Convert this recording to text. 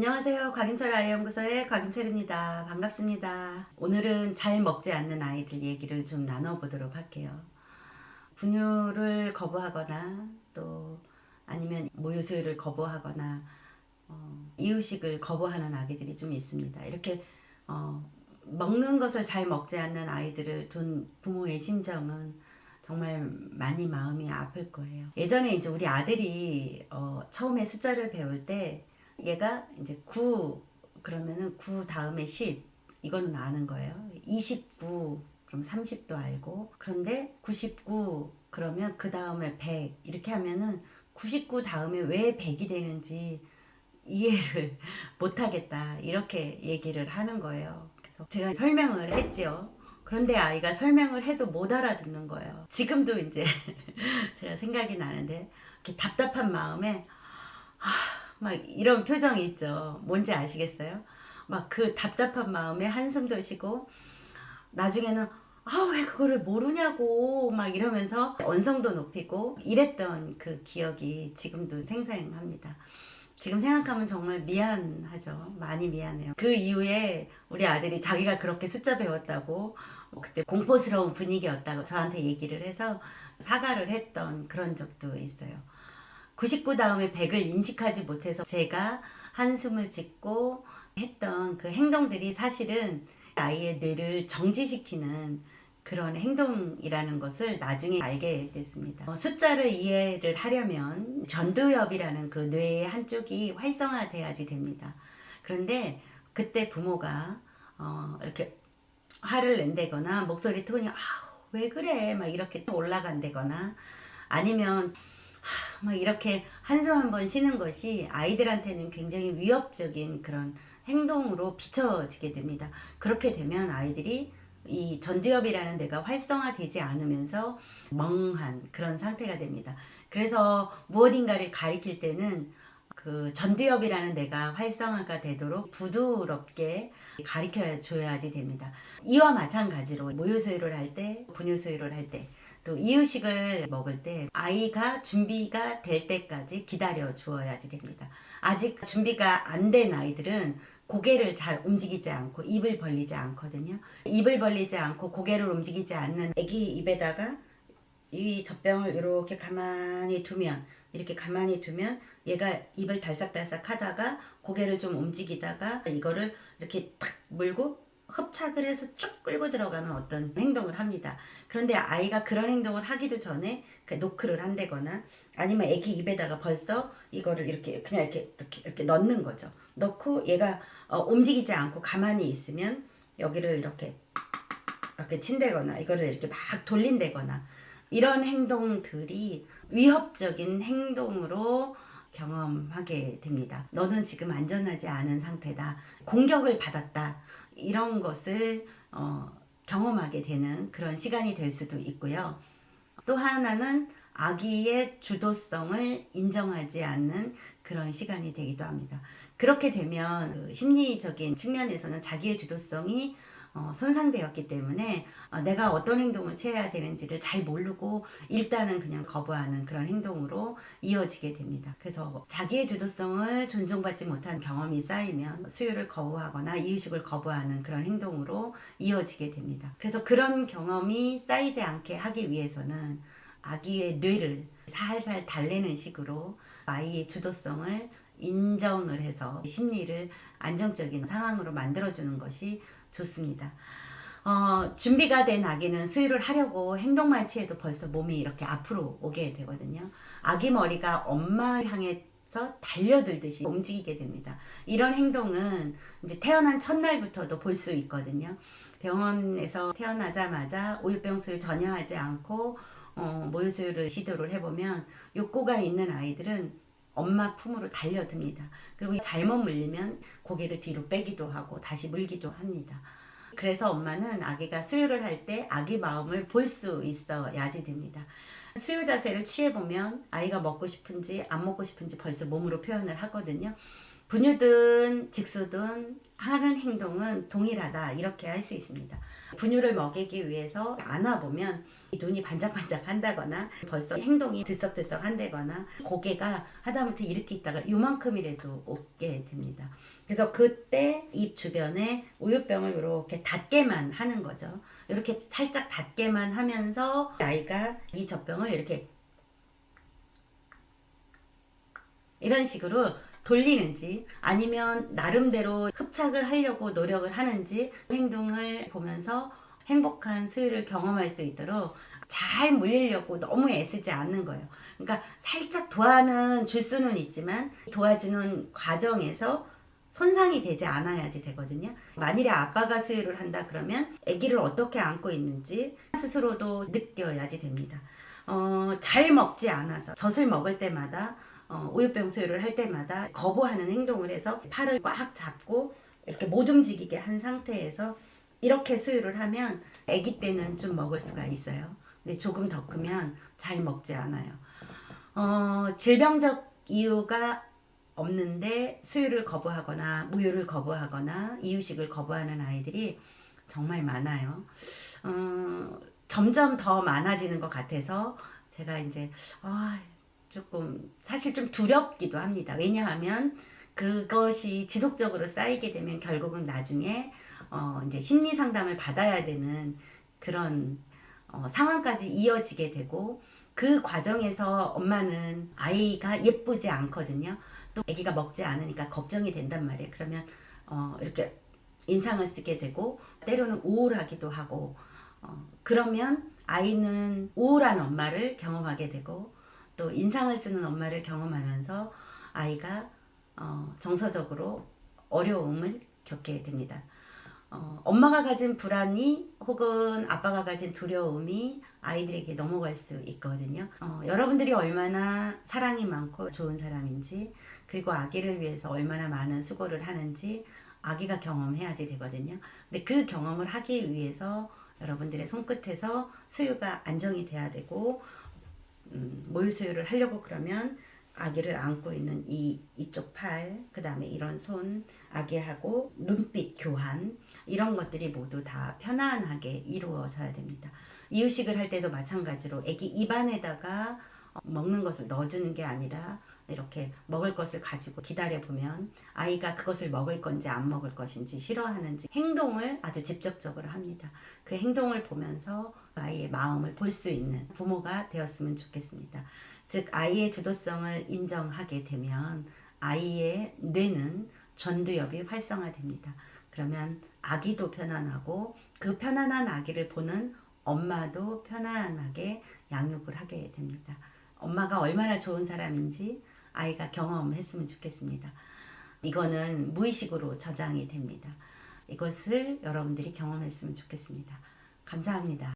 안녕하세요. 곽인철 아이연구소의 곽인철입니다. 반갑습니다. 오늘은 잘 먹지 않는 아이들 얘기를 좀 나눠보도록 할게요. 분유를 거부하거나 또 아니면 모유수유를 거부하거나 이유식을 거부하는 아기들이 좀 있습니다. 이렇게 먹는 것을 잘 먹지 않는 아이들을 둔 부모의 심정은 정말 많이 마음이 아플 거예요. 예전에 이제 우리 아들이 처음에 숫자를 배울 때 얘가 이제 9 그러면은 9 다음에 10 이거는 아는 거예요. 29 그럼 30도 알고, 그런데 99 그러면 그 다음에 100 이렇게 하면은 99 다음에 왜 100이 되는지 이해를 못하겠다 이렇게 얘기를 하는 거예요. 그래서 제가 설명을 했지요. 그런데 아이가 설명을 해도 못 알아듣는 거예요. 지금도 이제 제가 생각이 나는데 이렇게 답답한 마음에 막 이런 표정이 있죠. 뭔지 아시겠어요? 막 그 답답한 마음에 한숨도 쉬고 나중에는 왜 그거를 모르냐고 막 이러면서 언성도 높이고 이랬던 그 기억이 지금도 생생합니다. 지금 생각하면 정말 미안하죠. 많이 미안해요. 그 이후에 우리 아들이 자기가 그렇게 숫자 배웠다고 그때 공포스러운 분위기였다고 저한테 얘기를 해서 사과를 했던 그런 적도 있어요. 99 다음에 100을 인식하지 못해서 제가 한숨을 짓고 했던 그 행동들이 사실은 아이의 뇌를 정지시키는 그런 행동이라는 것을 나중에 알게 됐습니다. 숫자를 이해를 하려면 전두엽이라는 그 뇌의 한쪽이 활성화돼야지 됩니다. 그런데 그때 부모가 이렇게 화를 낸다거나 목소리 톤이 왜 그래 막 이렇게 올라간다거나 아니면 막 이렇게 한숨 한번 쉬는 것이 아이들한테는 굉장히 위협적인 그런 행동으로 비춰지게 됩니다. 그렇게 되면 아이들이 이 전두엽이라는 데가 활성화되지 않으면서 멍한 그런 상태가 됩니다. 그래서 무엇인가를 가리킬 때는 그 전두엽이라는 데가 활성화가 되도록 부드럽게 가리켜 줘야지 됩니다. 이와 마찬가지로 모유수유를 할 때, 분유수유를 할 때, 또 이유식을 먹을 때 아이가 준비가 될 때까지 기다려 주어야지 됩니다. 아직 준비가 안 된 아이들은 고개를 잘 움직이지 않고 입을 벌리지 않거든요. 입을 벌리지 않고 고개를 움직이지 않는 아기 입에다가 이 젖병을 이렇게 가만히 두면, 이렇게 가만히 두면 얘가 입을 달싹달싹 하다가 고개를 좀 움직이다가 이거를 이렇게 탁 물고 흡착을 해서 쭉 끌고 들어가는 어떤 행동을 합니다. 그런데 아이가 그런 행동을 하기도 전에 노크를 한다거나 아니면 애기 입에다가 벌써 이거를 이렇게 그냥 이렇게 넣는 거죠. 넣고 얘가 움직이지 않고 가만히 있으면 여기를 이렇게 친다거나 이거를 이렇게 막 돌린다거나 이런 행동들이 위협적인 행동으로 경험하게 됩니다. 너는 지금 안전하지 않은 상태다. 공격을 받았다. 이런 것을 경험하게 되는 그런 시간이 될 수도 있고요. 또 하나는 아기의 주도성을 인정하지 않는 그런 시간이 되기도 합니다. 그렇게 되면 그 심리적인 측면에서는 자기의 주도성이 손상되었기 때문에 내가 어떤 행동을 취해야 되는지를 잘 모르고 일단은 그냥 거부하는 그런 행동으로 이어지게 됩니다. 그래서 자기의 주도성을 존중받지 못한 경험이 쌓이면 수유를 거부하거나 이유식을 거부하는 그런 행동으로 이어지게 됩니다. 그래서 그런 경험이 쌓이지 않게 하기 위해서는 아기의 뇌를 살살 달래는 식으로 아이의 주도성을 인정을 해서 심리를 안정적인 상황으로 만들어주는 것이 좋습니다. 준비가 된 아기는 수유를 하려고 행동만 취해도 벌써 몸이 이렇게 앞으로 오게 되거든요. 아기 머리가 엄마 향해서 달려들듯이 움직이게 됩니다. 이런 행동은 이제 태어난 첫날부터도 볼 수 있거든요. 병원에서 태어나자마자 우유병 수유 전혀 하지 않고 모유수유를 시도를 해보면 욕구가 있는 아이들은 엄마 품으로 달려듭니다. 그리고 잘못 물리면 고개를 뒤로 빼기도 하고 다시 물기도 합니다. 그래서 엄마는 아기가 수유를 할 때 아기 마음을 볼 수 있어야지 됩니다. 수유 자세를 취해보면 아이가 먹고 싶은지 안 먹고 싶은지 벌써 몸으로 표현을 하거든요. 분유든 직수든 하는 행동은 동일하다 이렇게 할 수 있습니다. 분유를 먹이기 위해서 안아보면 눈이 반짝반짝 한다거나 벌써 행동이 들썩들썩 한다거나 고개가 하다못해 이렇게 있다가 요만큼이라도 오게 됩니다. 그래서 그때 입 주변에 우유병을 이렇게 닫게만 하는 거죠. 이렇게 살짝 닫게만 하면서 아이가 이 젖병을 이렇게 이런 식으로 돌리는지 아니면 나름대로 흡착을 하려고 노력을 하는지 행동을 보면서 행복한 수유를 경험할 수 있도록 잘 물리려고 너무 애쓰지 않는 거예요. 그러니까 살짝 도와는 줄 수는 있지만 도와주는 과정에서 손상이 되지 않아야지 되거든요. 만일에 아빠가 수유를 한다 그러면 아기를 어떻게 안고 있는지 스스로도 느껴야지 됩니다. 잘 먹지 않아서 젖을 먹을 때마다 우유병 수유를 할 때마다 거부하는 행동을 해서 팔을 꽉 잡고 이렇게 못 움직이게 한 상태에서 이렇게 수유를 하면 아기 때는 좀 먹을 수가 있어요. 근데 조금 더 크면 잘 먹지 않아요. 질병적 이유가 없는데 수유를 거부하거나 무유를 거부하거나 이유식을 거부하는 아이들이 정말 많아요. 점점 더 많아지는 것 같아서 제가 이제 조금 사실 좀 두렵기도 합니다. 왜냐하면 그것이 지속적으로 쌓이게 되면 결국은 나중에 이제 심리 상담을 받아야 되는 그런 상황까지 이어지게 되고 그 과정에서 엄마는 아이가 예쁘지 않거든요. 또 아기가 먹지 않으니까 걱정이 된단 말이에요. 그러면 이렇게 인상을 쓰게 되고 때로는 우울하기도 하고 그러면 아이는 우울한 엄마를 경험하게 되고 또 인상을 쓰는 엄마를 경험하면서 아이가 정서적으로 어려움을 겪게 됩니다. 엄마가 가진 불안이 혹은 아빠가 가진 두려움이 아이들에게 넘어갈 수 있거든요. 여러분들이 얼마나 사랑이 많고 좋은 사람인지 그리고 아기를 위해서 얼마나 많은 수고를 하는지 아기가 경험해야지 되거든요. 근데 그 경험을 하기 위해서 여러분들의 손끝에서 수유가 안정이 돼야 되고 모유 수유를 하려고 그러면 아기를 안고 있는 이쪽 팔, 그 다음에 이런 손, 아기하고 눈빛 교환 이런 것들이 모두 다 편안하게 이루어져야 됩니다. 이유식을 할 때도 마찬가지로 아기 입안에다가 먹는 것을 넣어주는 게 아니라 이렇게 먹을 것을 가지고 기다려 보면 아이가 그것을 먹을 건지 안 먹을 것인지 싫어하는지 행동을 아주 직접적으로 합니다. 그 행동을 보면서 아이의 마음을 볼 수 있는 부모가 되었으면 좋겠습니다. 즉 아이의 주도성을 인정하게 되면 아이의 뇌는 전두엽이 활성화됩니다. 그러면 아기도 편안하고 그 편안한 아기를 보는 엄마도 편안하게 양육을 하게 됩니다. 엄마가 얼마나 좋은 사람인지 아이가 경험했으면 좋겠습니다. 이거는 무의식으로 저장이 됩니다. 이것을 여러분들이 경험했으면 좋겠습니다. 감사합니다.